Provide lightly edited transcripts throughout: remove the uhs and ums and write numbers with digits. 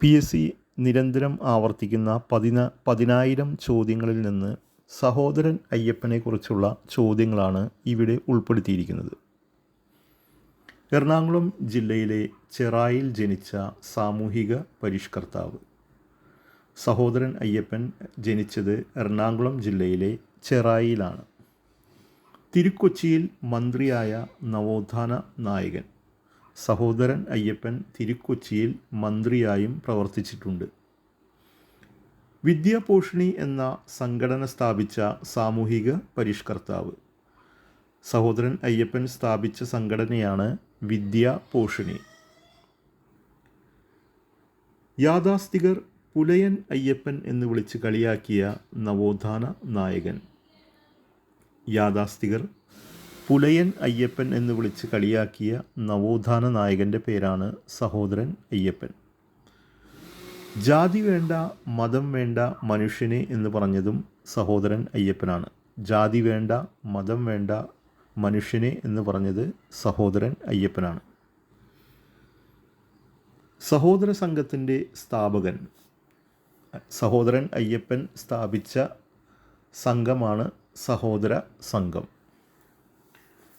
PSC നിരന്തരം ആവർത്തിക്കുന്ന 10,000 ചോദ്യങ്ങളിൽ നിന്ന് സഹോദരൻ അയ്യപ്പനെക്കുറിച്ചുള്ള ചോദ്യങ്ങളാണ് ഇവിടെ ഉൾപ്പെടുത്തിയിരിക്കുന്നത്. എറണാകുളം ജില്ലയിലെ ചെറായിൽ ജനിച്ച സാമൂഹിക പരിഷ്കർത്താവ്. സഹോദരൻ അയ്യപ്പൻ ജനിച്ചത് എറണാകുളം ജില്ലയിലെ ചെറായിലാണ്. തിരുക്കൊച്ചിയിൽ മന്ത്രിയായ നവോത്ഥാന നായകൻ. സഹോദരൻ അയ്യപ്പൻ തിരുക്കൊച്ചിയിൽ മന്ത്രിയായും പ്രവർത്തിച്ചിട്ടുണ്ട്. വിദ്യാപോഷിണി എന്ന സംഘടന സ്ഥാപിച്ച സാമൂഹിക പരിഷ്കർത്താവ്. സഹോദരൻ അയ്യപ്പൻ സ്ഥാപിച്ച സംഘടനയാണ് വിദ്യാപോഷിണി. യാഥാസ്ഥികർ പുലയൻ അയ്യപ്പൻ എന്ന് വിളിച്ച് കളിയാക്കിയ നവോത്ഥാന നായകൻ. യാഥാസ്ഥികർ പുലയൻ അയ്യപ്പൻ എന്ന് വിളിച്ച് കളിയാക്കിയ നവോത്ഥാന നായകൻ്റെ പേരാണ് സഹോദരൻ അയ്യപ്പൻ. ജാതി വേണ്ട, മതം വേണ്ട, മനുഷ്യനെ എന്ന് പറഞ്ഞതും സഹോദരൻ അയ്യപ്പനാണ്. ജാതി വേണ്ട, മതം വേണ്ട, മനുഷ്യനെ എന്ന് പറഞ്ഞത് സഹോദരൻ അയ്യപ്പനാണ്. സഹോദര സംഘത്തിൻ്റെ സ്ഥാപകൻ. സഹോദരൻ അയ്യപ്പൻ സ്ഥാപിച്ച സംഘമാണ് സഹോദര സംഘം.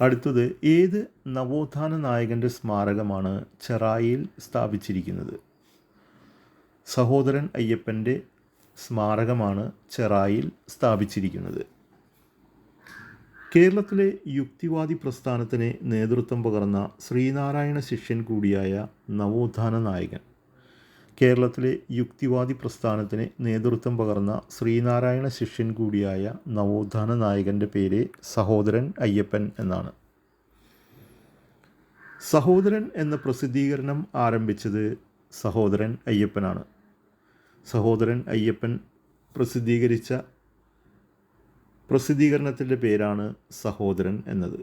അടുത്തത്, ഏത് നവോത്ഥാന നായകൻ്റെ സ്മാരകമാണ് ചെറായിൽ സ്ഥാപിച്ചിരിക്കുന്നത്? സഹോദരൻ അയ്യപ്പൻ്റെ സ്മാരകമാണ് ചെറായിൽ സ്ഥാപിച്ചിരിക്കുന്നത്. കേരളത്തിലെ യുക്തിവാദി പ്രസ്ഥാനത്തിന് നേതൃത്വം പകർന്ന ശ്രീനാരായണ ശിഷ്യൻ കൂടിയായ നവോത്ഥാന നായകൻ. കേരളത്തിലെ യുക്തിവാദി പ്രസ്ഥാനത്തിന് നേതൃത്വം പകർന്ന ശ്രീനാരായണ ശിഷ്യൻ കൂടിയായ നവോത്ഥാന നായകൻ്റെ പേര് സഹോദരൻ അയ്യപ്പൻ എന്നാണ്. സഹോദരൻ എന്ന പ്രസിദ്ധീകരണം ആരംഭിച്ചത് സഹോദരൻ അയ്യപ്പനാണ്. സഹോദരൻ അയ്യപ്പൻ പ്രസിദ്ധീകരിച്ച പ്രസിദ്ധീകരണത്തിൻ്റെ പേരാണ് സഹോദരൻ എന്നത്.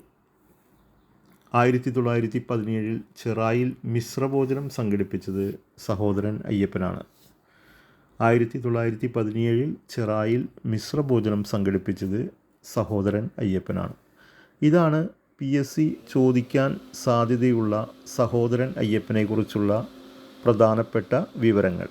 1917 ചെറായിൽ മിശ്രഭോജനം സംഘടിപ്പിച്ചത് സഹോദരൻ അയ്യപ്പനാണ്. 1917 ചെറായിൽ മിശ്രഭോജനം സംഘടിപ്പിച്ചത് സഹോദരൻ അയ്യപ്പനാണ്. ഇതാണ് PSC ചോദിക്കാൻ സാധ്യതയുള്ള സഹോദരൻ അയ്യപ്പനെക്കുറിച്ചുള്ള പ്രധാനപ്പെട്ട വിവരങ്ങൾ.